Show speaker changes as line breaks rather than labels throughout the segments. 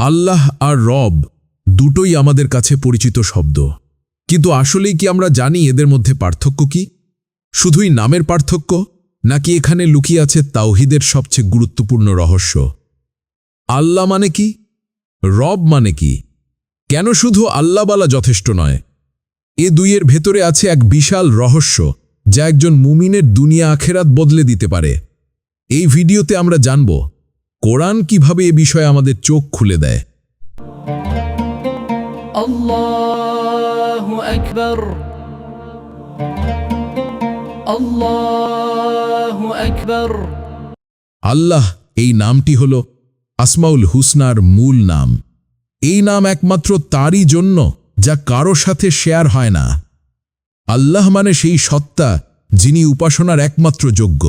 আল্লাহ আর রব দুটোই আমাদের কাছে পরিচিত শব্দ, কিন্তু আসলেই কি আমরা জানি এদের মধ্যে পার্থক্য কি? শুধুই নামের পার্থক্য, নাকি এখানে লুকিয়ে আছে তাওহীদের সবচেয়ে গুরুত্বপূর্ণ রহস্য? আল্লাহ মানে কি? রব মানে কি? কেন শুধু আল্লাহ বলা যথেষ্ট নয়? এ দুইয়ের ভেতরে আছে এক বিশাল রহস্য, যা একজন মুমিনের দুনিয়া আখেরাত বদলে দিতে পারে। এই ভিডিওতে আমরা জানব কোরআন কিভাবে এ বিষয়ে আমাদের চোখ খুলে দেয়।
আল্লাহু আকবার, আল্লাহু আকবার।
আল্লাহ এই নামটি হল আসমাউল হুসনার মূল নাম। এই নাম একমাত্র তারই জন্য, যা কারো সাথে শেয়ার হয় না। আল্লাহ মানে সেই সত্তা যিনি উপাসনার একমাত্র যোগ্য,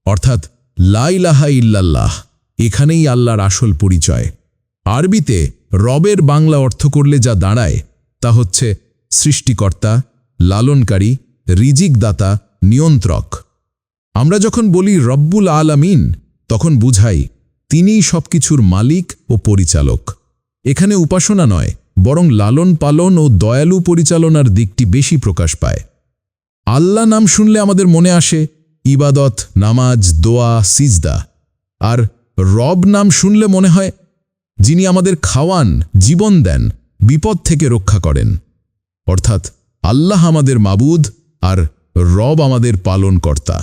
অর্থাৎ লা ইলাহা ইল্লাল্লাহ। এখানেই আল্লাহর আসল পরিচয়। আরবিতে রবের বাংলা অর্থ করলে যা দাঁড়ায় তা হচ্ছে সৃষ্টিকর্তা, লালনকারী, রিজিকদাতা, নিয়ন্ত্রক। আমরা যখন বলি রব্বুল আলামিন, তখন বুঝাই তিনিই সবকিছুর মালিক ও পরিচালক। এখানে উপাসনা নয়, বরং লালন পালন ও দয়ালু পরিচালনার দিকটি বেশি প্রকাশ পায়। আল্লাহ নাম শুনলে আমাদের মনে আসে ইবাদত, নামাজ, দোয়া, সিজদা। আর রব নাম শুনলে মনে হয় যিনি আমাদের খাওয়ান, জীবন দেন, বিপদ থেকে রক্ষা করেন। অর্থাৎ আল্লাহ আমাদের মাবুদ আর রব আমাদের পালনকর্তা।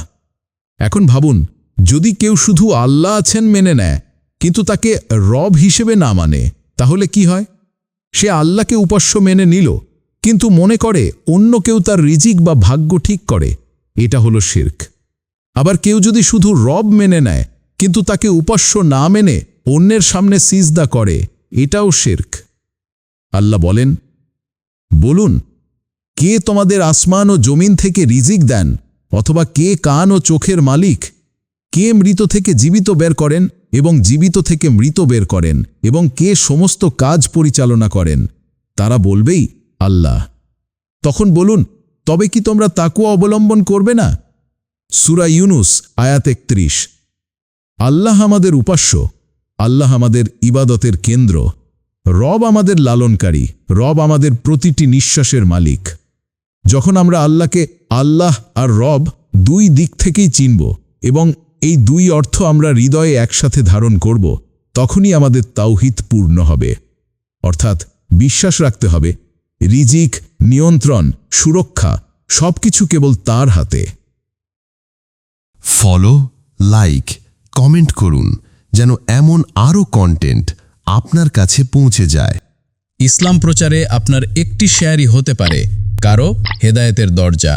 এখন ভাবুন, যদি কেউ শুধু আল্লাহ আছেন মেনে নেয়, কিন্তু তাকে রব হিসেবে না মানে, তাহলে কি হয়? সে আল্লাহকে উপাস্য মেনে নিল, কিন্তু মনে করে অন্য কেউ তার রিজিক বা ভাগ্য ঠিক করে। এটা হলো শিরক। আবার কেউ যদি শুধু রব মেনে নেয়, কিন্তু তাকে উপাস্য না মেনে অন্যের সামনে সিজদা করে, এটাও শিরক। আল্লাহ বলেন, বলুন, কে তোমাদের আসমান ও জমিন থেকে রিজিক দেন? অথবা কে কান ও চোখের মালিক? কে মৃত থেকে জীবিত বের করেন এবং জীবিত থেকে মৃত বের করেন? এবং কে সমস্ত কাজ পরিচালনা করেন? তারা বলবেই আল্লাহ। তখন বলুন, তবে কি তোমরা তাকওয়া অবলম্বন করবে না? সূরা ইউনুস আয়াত ৩১। আল্লাহ আমাদের উপাস্য, আল্লাহ আমাদের ইবাদতের কেন্দ্র, রব আমাদের লালনকারী, রব আমাদের প্রতিটি নিঃশ্বাসের মালিক। যখন আমরা আল্লাহকে আল্লাহ আর রব দুই দিক থেকেই চিনব এবং এই দুই অর্থ আমরা হৃদয়ে একসাথে ধারণ করব, তখনই আমাদের তাওহীদ পূর্ণ হবে। অর্থাৎ বিশ্বাস রাখতে হবে রিজিক, নিয়ন্ত্রণ, সুরক্ষা সবকিছু কেবল তার হাতে।
ফলো, লাইক, কমেন্ট করুন, যেন এমন আরও কন্টেন্ট আপনার কাছে পৌঁছে যায়।
ইসলাম প্রচারে আপনার একটি শেয়ারই হতে পারে কারো হেদায়েতের দরজা।